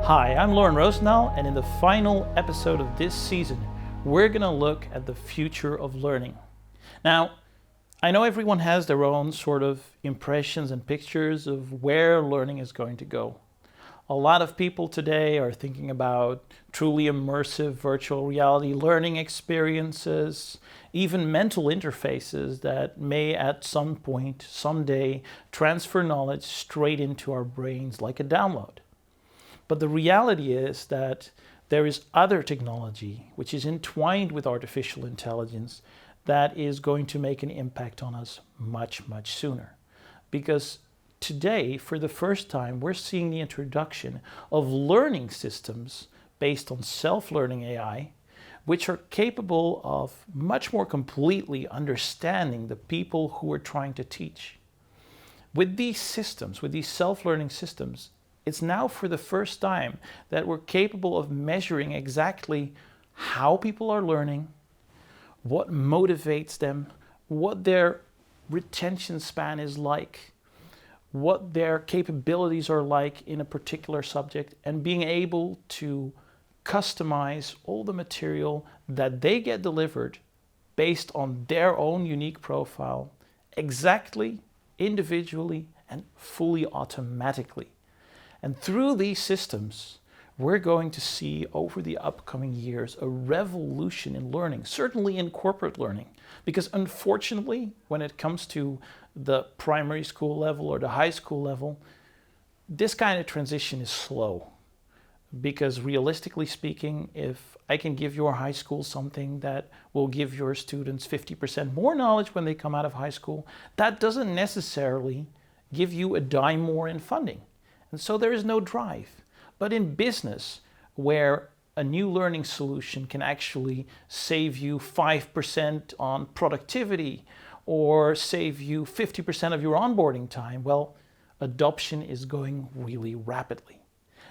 Hi, I'm Loren Roosendaal, and in the final episode of this season, we're going to look at the future of learning. Now, I know everyone has their own sort of impressions and pictures of where learning is going to go. A lot of people today are thinking about truly immersive virtual reality learning experiences, even mental interfaces that may at some point, someday, transfer knowledge straight into our brains like a download. But the reality is that there is other technology which is entwined with artificial intelligence that is going to make an impact on us much, much sooner. Because today, for the first time, we're seeing the introduction of learning systems based on self-learning AI, which are capable of much more completely understanding the people who we're trying to teach. With these systems, with these self-learning systems, it's now for the first time that we're capable of measuring exactly how people are learning, what motivates them, what their retention span is like, what their capabilities are like in a particular subject, and being able to customize all the material that they get delivered based on their own unique profile, exactly, individually, and fully automatically. And through these systems, we're going to see over the upcoming years a revolution in learning, certainly in corporate learning. Because unfortunately, when it comes to the primary school level or the high school level, this kind of transition is slow. Because realistically speaking, if I can give your high school something that will give your students 50% more knowledge when they come out of high school, that doesn't necessarily give you a dime more in funding. And so there is no drive. But in business, where a new learning solution can actually save you 5% on productivity or save you 50% of your onboarding time, well, adoption is going really rapidly.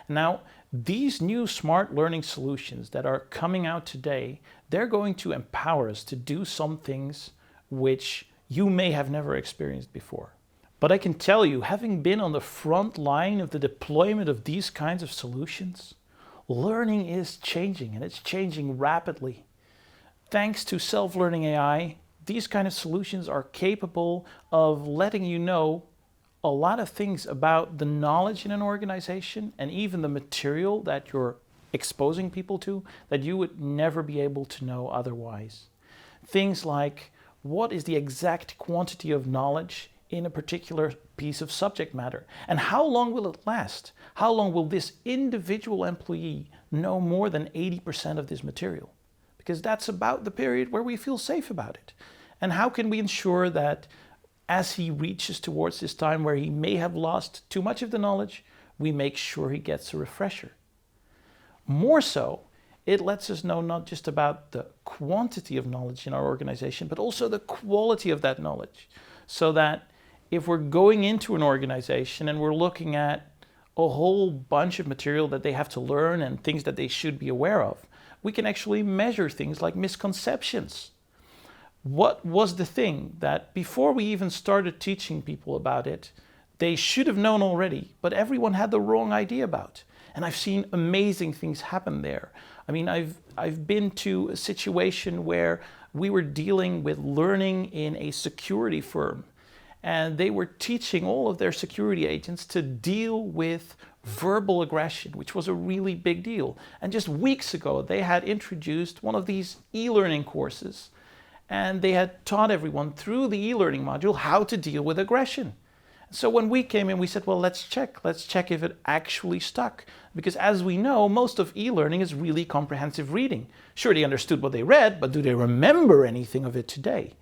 Now, these new smart learning solutions that are coming out today, they're going to empower us to do some things which you may have never experienced before. But I can tell you, having been on the front line of the deployment of these kinds of solutions, learning is changing, and it's changing rapidly. Thanks to self-learning AI, these kind of solutions are capable of letting you know a lot of things about the knowledge in an organization and even the material that you're exposing people to that you would never be able to know otherwise. Things like, what is the exact quantity of knowledge in a particular piece of subject matter? And how long will it last? How long will this individual employee know more than 80% of this material? Because that's about the period where we feel safe about it. And how can we ensure that as he reaches towards this time where he may have lost too much of the knowledge, we make sure he gets a refresher? More so, it lets us know not just about the quantity of knowledge in our organization, but also the quality of that knowledge. So that if we're going into an organization and we're looking at a whole bunch of material that they have to learn and things that they should be aware of, we can actually measure things like misconceptions. What was the thing that before we even started teaching people about it, they should have known already, but everyone had the wrong idea about? And I've seen amazing things happen there. I mean, I've been to a situation where we were dealing with learning in a security firm, and they were teaching all of their security agents to deal with verbal aggression, which was a really big deal. And just weeks ago, they had introduced one of these e-learning courses, and they had taught everyone through the e-learning module how to deal with aggression. So when we came in, we said, well, let's check if it actually stuck. Because as we know, most of e-learning is really comprehensive reading. Sure, they understood what they read, but do they remember anything of it today?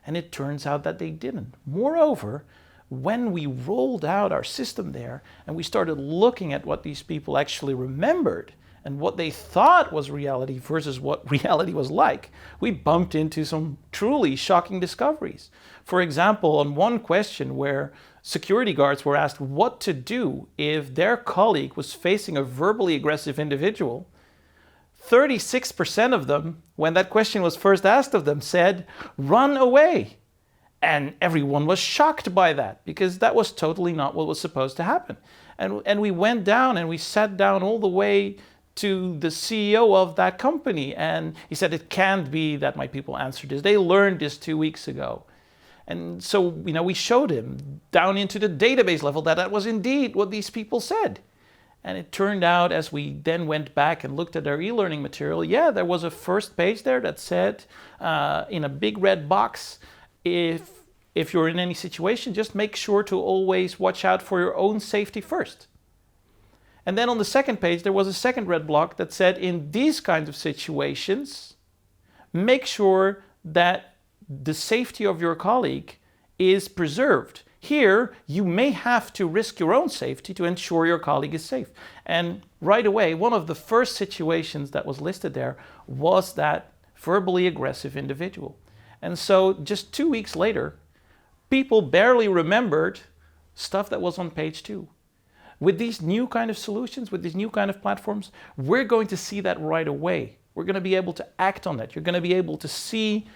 And it turns out that they didn't. Moreover, when we rolled out our system there and we started looking at what these people actually remembered and what they thought was reality versus what reality was like, we bumped into some truly shocking discoveries. For example, on one question where security guards were asked what to do if their colleague was facing a verbally aggressive individual, 36% of them, when that question was first asked of them, said, "Run away." And everyone was shocked by that because that was totally not what was supposed to happen. And we went down and we sat down all the way to the CEO of that company. And he said, it can't be that my people answered this. They learned this 2 weeks ago. And so, we showed him down into the database level that was indeed what these people said. And it turned out, as we then went back and looked at their e-learning material, yeah, there was a first page there that said in a big red box, if you're in any situation, just make sure to always watch out for your own safety first. And then on the second page, there was a second red block that said, in these kinds of situations, make sure that the safety of your colleague is preserved. Here, you may have to risk your own safety to ensure your colleague is safe. And right away, one of the first situations that was listed there was that verbally aggressive individual. And so just 2 weeks later, people barely remembered stuff that was on page 2. With these new kind of solutions, with these new kind of platforms, we're going to see that right away. We're going to be able to act on that. You're going to be able to see,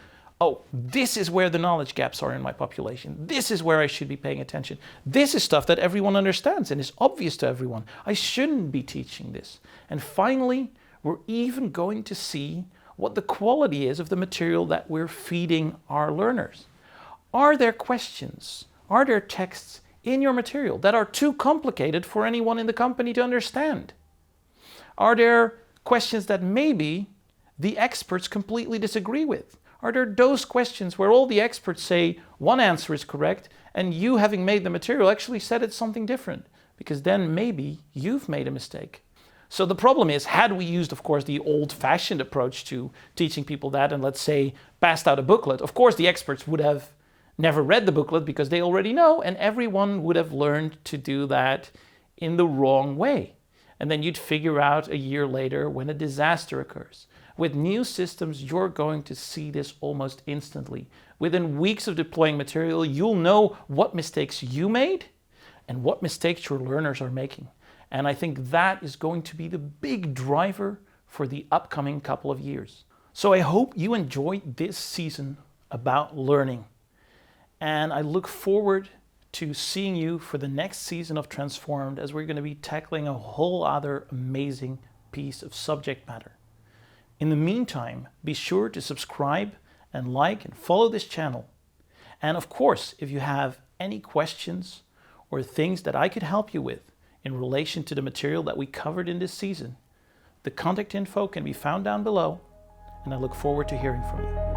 oh, this is where the knowledge gaps are in my population. This is where I should be paying attention. This is stuff that everyone understands and is obvious to everyone. I shouldn't be teaching this. And finally, we're even going to see what the quality is of the material that we're feeding our learners. Are there questions? Are there texts in your material that are too complicated for anyone in the company to understand? Are there questions that maybe the experts completely disagree with? Are there those questions where all the experts say one answer is correct and you, having made the material, actually said it's something different? Because then maybe you've made a mistake. So the problem is, had we used, of course, the old-fashioned approach to teaching people that and, let's say, passed out a booklet, of course the experts would have never read the booklet because they already know, and everyone would have learned to do that in the wrong way. And then you'd figure out a year later when a disaster occurs. With new systems, you're going to see this almost instantly. Within weeks of deploying material, you'll know what mistakes you made and what mistakes your learners are making. And I think that is going to be the big driver for the upcoming couple of years. So I hope you enjoyed this season about learning. And I look forward to seeing you for the next season of Transformed, as we're going to be tackling a whole other amazing piece of subject matter. In the meantime, be sure to subscribe and like and follow this channel. And of course, if you have any questions or things that I could help you with in relation to the material that we covered in this season, the contact info can be found down below, and I look forward to hearing from you.